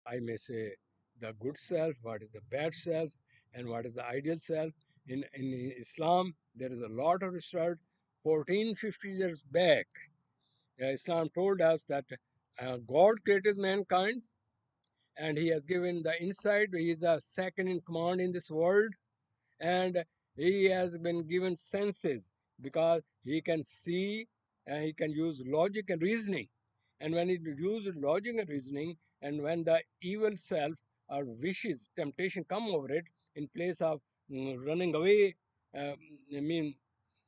I may say, the good self, what is the bad self, and what is the ideal self. In Islam, there is a lot of research. 1450 years back, Islam told us that God created mankind and he has given the insight. He is the second in command in this world, and he has been given senses because he can see and he can use logic and reasoning. And when he uses logic and reasoning, and when the evil self or wishes, temptation come over it, in place of running away, uh, I mean,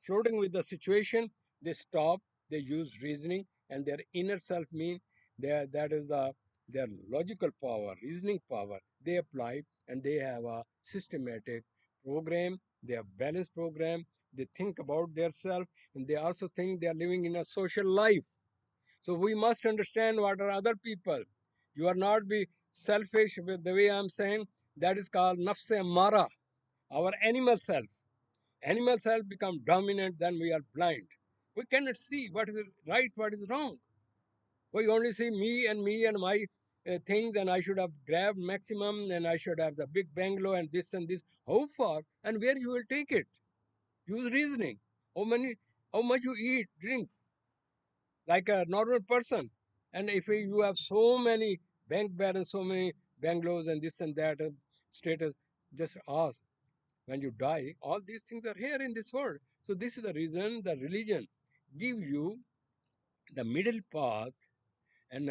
floating with the situation, they stop, they use reasoning, and their inner self mean that is their logical power, reasoning power, they apply, and they have a systematic program, they have balanced program, they think about their self, and they also think they are living in a social life. So we must understand what are other people. You are not be selfish with the way I'm saying. That is called nafse mara, our animal self. Animal self become dominant, then we are blind. We cannot see what is right, what is wrong. We only see me and my things, and I should have grabbed maximum, and I should have the big bungalow and this and this. How far and where you will take it? Use reasoning. How many, how much you eat, drink, like a normal person. And if you have so many bank balance, so many bungalows and this and that and status, just ask when you die, all these things are here in this world. So this is the reason the religion give you the middle path and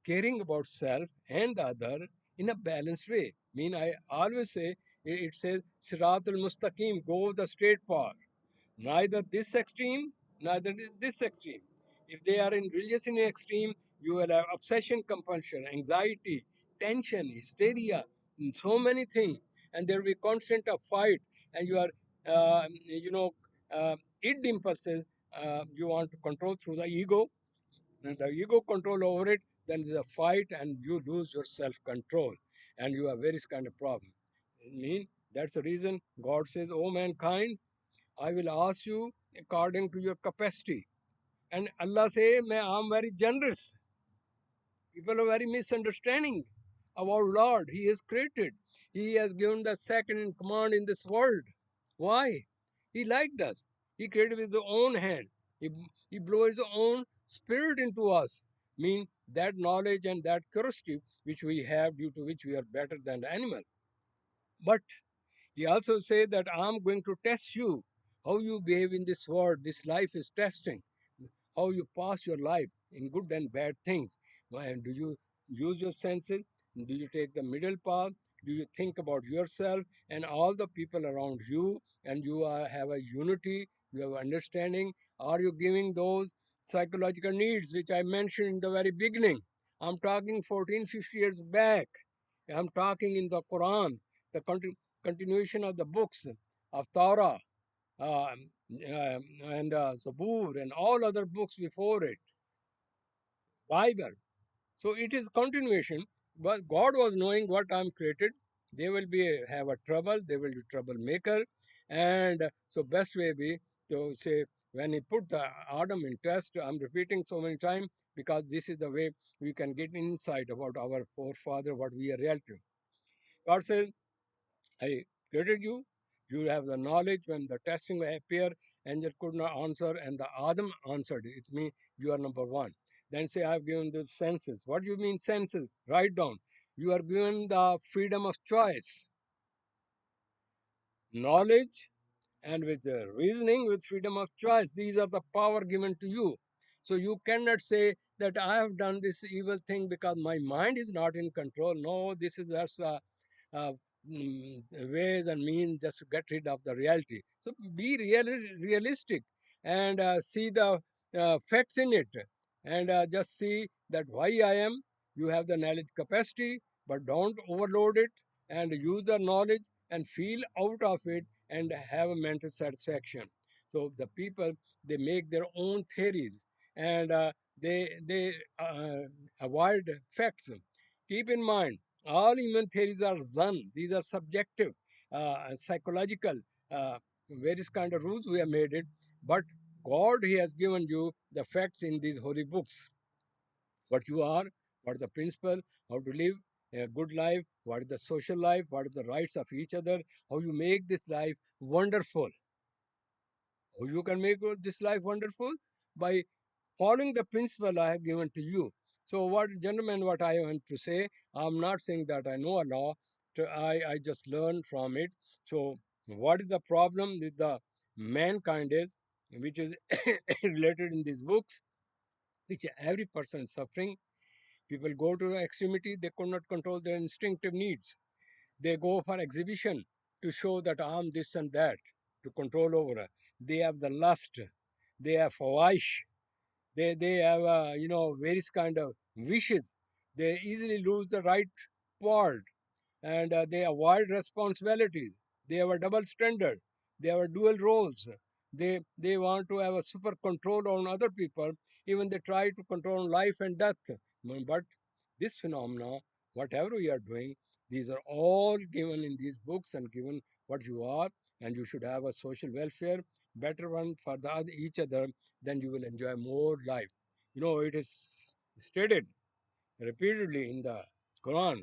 caring about self and the other in a balanced way. Mean I always say it says Siratul Mustaqim, go the straight path. Neither this extreme, neither this extreme. If they are in religious in extreme, you will have obsession, compulsion, anxiety, tension, hysteria, and so many things, and there will be constant of fight, and you are, id impulses. You want to control through the ego, and the ego control over it. Then there's a fight, and you lose your self control, and you have various kind of problem. I mean that's the reason God says, "Oh mankind, I will ask you according to your capacity." And Allah say, I'm very generous. People are very misunderstanding about Lord. He has created. He has given the second in command in this world. Why? He liked us. He created with his own hand. He, he blew his own spirit into us. Mean that knowledge and that curiosity which we have, due to which we are better than the animal. But he also said that I'm going to test you. How you behave in this world, this life is testing. How you pass your life in good and bad things. And do you use your senses? Do you take the middle path? Do you think about yourself and all the people around you? And you have a unity, you have understanding. Are you giving those psychological needs which I mentioned in the very beginning? I'm talking 14, 50 years back. I'm talking in the Quran, the continuation of the books of Torah, and Zabur and all other books before it, Bible. So it is continuation. But God was knowing what I'm created. They will be have a trouble. They will be troublemaker, and so best way be to say when He put the Adam in test. I'm repeating so many times because this is the way we can get insight about our forefather, what we are relative. God says, I created you. You have the knowledge. When the testing appear, angel could not answer, and the Adam answered. It means you are number one. Then say, I have given the senses. What do you mean senses? Write down. You are given the freedom of choice, knowledge, and with reasoning, with freedom of choice. These are the power given to you. So you cannot say that I have done this evil thing because my mind is not in control. No, this is just uh, ways and means just to get rid of the reality. So be realistic and see the facts in it, and just see that why I am. You have the knowledge capacity, but don't overload it, and use the knowledge and feel out of it and have a mental satisfaction. So the people, they make their own theories, and they avoid facts. Keep in mind, all human theories are zan. These are subjective, psychological, uh, various kind of rules we have made it. But God, He has given you the facts in these holy books. What you are, what the principle, how to live. a good life, what is the social life, what is the rights of each other, how you make this life wonderful. How you can make this life wonderful? By following the principle I have given to you. So, what, gentlemen, what I want to say, I'm not saying that I know a law, I just learn from it. So, what is the problem with the mankind is, which is related in these books, which every person is suffering. People go to the extremity, they could not control their instinctive needs. They go for exhibition to show that I'm this and that, to control over. They have the lust, they have fawaish, they have various kind of wishes. They easily lose the right part, and they avoid responsibilities. They have a double standard. They have a dual roles. They want to have a super control on other people. Even they try to control life and death. But this phenomena, whatever we are doing, these are all given in these books and given what you are, and you should have a social welfare, better one for the each other. Then you will enjoy more life. It is stated repeatedly in the Quran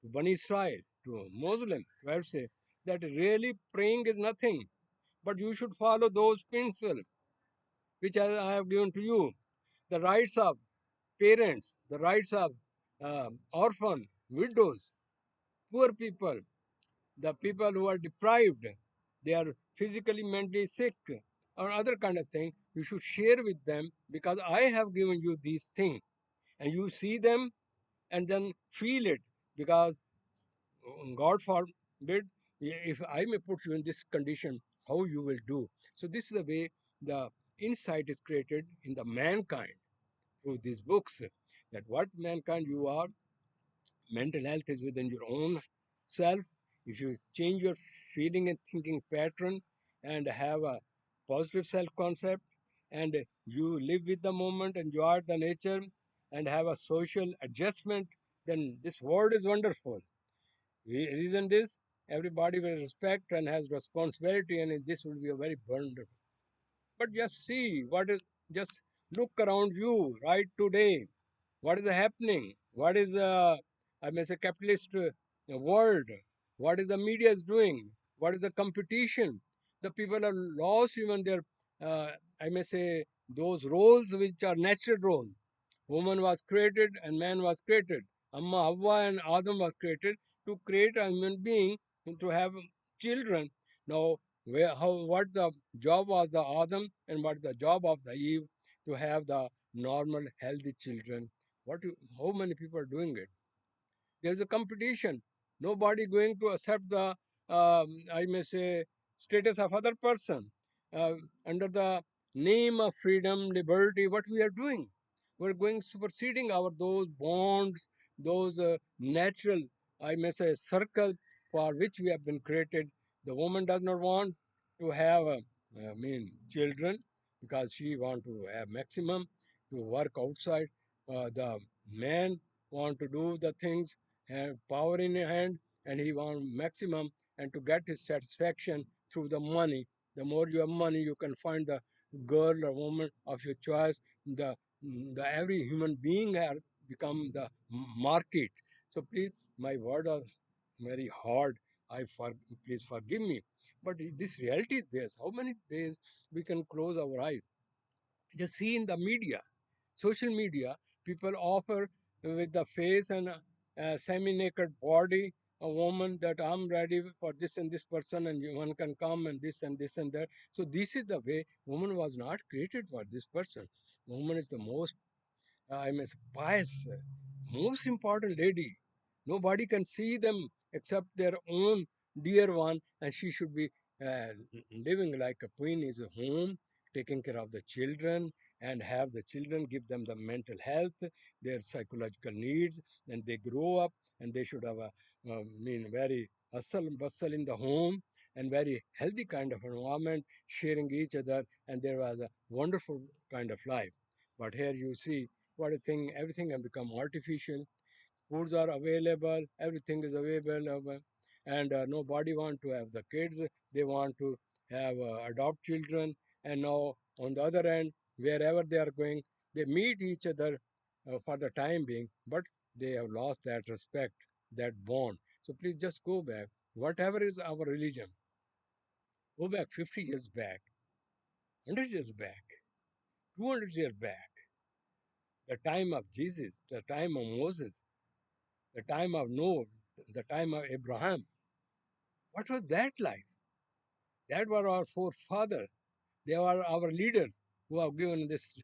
to Bani Israel, to Muslim, to say that really praying is nothing, but you should follow those principles which I have given to you. The rights of parents, the rights of orphan, widows, poor people, the people who are deprived, they are physically, mentally sick, or other kind of thing. You should share with them because I have given you these things, and you see them and then feel it because God forbid, if I may put you in this condition, how you will do. So this is the way the insight is created in the mankind through these books, that what mankind you are, mental health is within your own self. If you change your feeling and thinking pattern and have a positive self concept, and you live with the moment, enjoy the nature, and have a social adjustment, then this world is wonderful. Reason this, everybody will respect and has responsibility, and this will be a very wonderful. But just see what is, just look around you right today. What is happening? What is I may say capitalist world? What is the media is doing? What is the competition? The people are lost even their uh, I may say those roles which are natural roles. Woman was created and man was created. Amma Havva and Adam was created to create a human being and to have children. Now, what the job was the Adam and what the job of the Eve to have the normal, healthy children. How many people are doing it? There's a competition. Nobody going to accept the, I may say, status of other person uh, under the name of freedom, liberty. What we are doing, we're going superseding our those bonds, those natural, I may say, circle for which we have been created. The woman does not want to have, children because she want to have maximum to work outside. The man want to do the things have power in your hand and he want maximum and to get his satisfaction through the money. The more you have money, you can find the girl or woman of your choice. The every human being have become the market. So please, my word are very hard. Please forgive me, but this reality is this. How many days we can close our eyes? Just see in the media, social media, people offer with the face and a semi-naked body, a woman that I'm ready for this and this person, and one can come and this and this and that. So this is the way woman was not created for this person. Woman is the most I'm a pious, most important lady. Nobody can see them except their own dear one, and she should be uh, living like a queen is a home, taking care of the children, and have the children give them the mental health, their psychological needs, and they grow up, and they should have a very hustle and bustle in the home and very healthy kind of environment, sharing each other, and there was a wonderful kind of life. But here you see what a thing, everything has become artificial. Foods are available, everything is available, and nobody want to have the kids. They want to have adopt children, and now on the other end, wherever they are going, they meet each other for the time being. But they have lost that respect, that bond. So please just go back. Whatever is our religion, go back 50 years back, 100 years back, 200 years back, the time of Jesus, the time of Moses, the time of Noah, the time of Abraham. What was that like? That were our forefathers. They are our leaders who have given this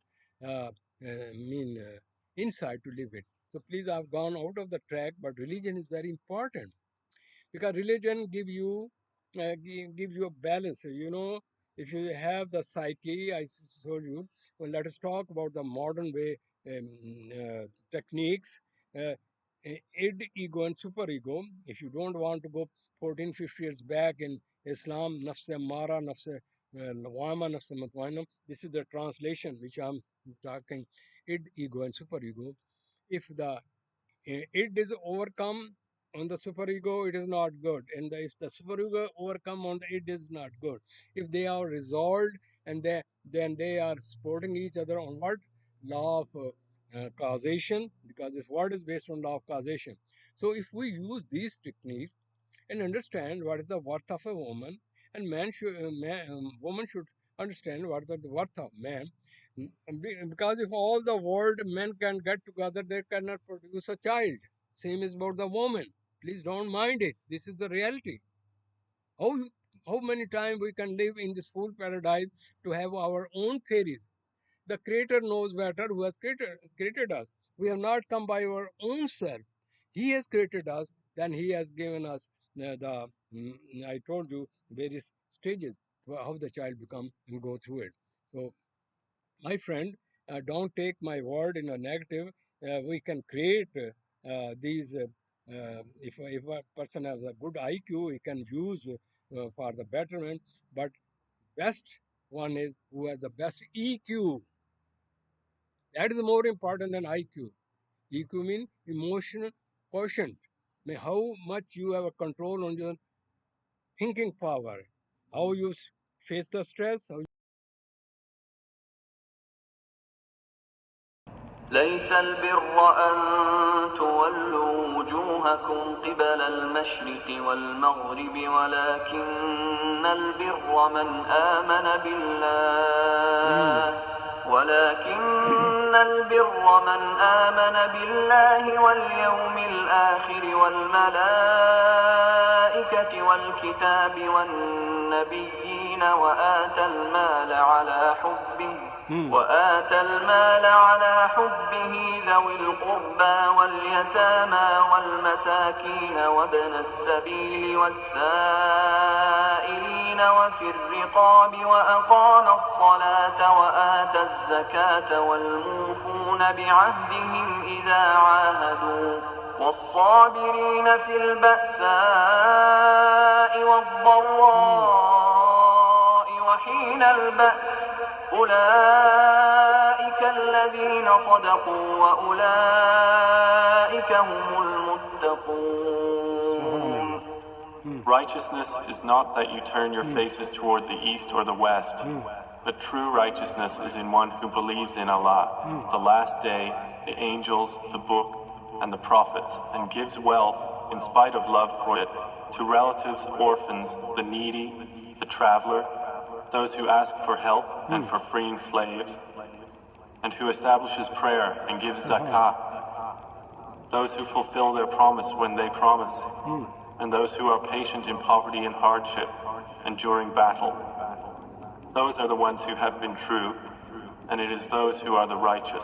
insight to live it. So please, I've gone out of the track, but religion is very important because religion give you a balance. If you have the psyche, told you. Well, let us talk about the modern way techniques. Uh, id, ego, and superego. If you don't want to go 14, 50 years back in Islam, nafs mara, nafs lawama, nafs mutmainam. This is the translation which I'm talking. Id, ego, and superego. If the it is overcome on the superego, it is not good. And if the superego overcome on the it is not good. If they are resolved and then they are supporting each other on what? Law of causation, because this word is based on law of causation. So if we use these techniques and understand what is the worth of a woman, and woman should understand what is the worth of man. Because if all the world men can get together, they cannot produce a child. Same is about the woman. Please don't mind it. This is the reality. How how many times we can live in this fool paradise to have our own theories? The Creator knows better who has created us. We have not come by our own self. He has created us, then He has given us I told you, various stages how the child become and go through it. So, my friend, don't take my word in a negative. We can create these. If a person has a good IQ, he can use for the betterment. But best one is who has the best EQ. That is more important than IQ. EQ means emotional quotient. How much you have a control on your thinking power, how you face the stress. ليس البر أن تولوا وجوهكم قبل المشرق والمغرب ولكن البر من آمن بالله واليوم الآخر والملائكة والكتاب والنبيين وآتى المال على حبه ذوي القربى واليتامى والمساكين وابن السبيل والسائلين وفي الرقاب وأقام الصلاة وآتى الزكاة والموفون بعهدهم إذا عاهدوا والصابرين في البأساء والضراء وحين البأس أولئك الذين صدقوا وأولئك هم المتقون. Righteousness is not that you turn your faces toward the east or the west, but true righteousness is in one who believes in Allah, the last day, the angels, the book, and the prophets, and gives wealth in spite of love for it to relatives, orphans, the needy, the traveler, those who ask for help and for freeing slaves, and who establishes prayer and gives zakah, those who fulfill their promise when they promise, and those who are patient in poverty and hardship and during battle. Those are the ones who have been true, and it is those who are the righteous.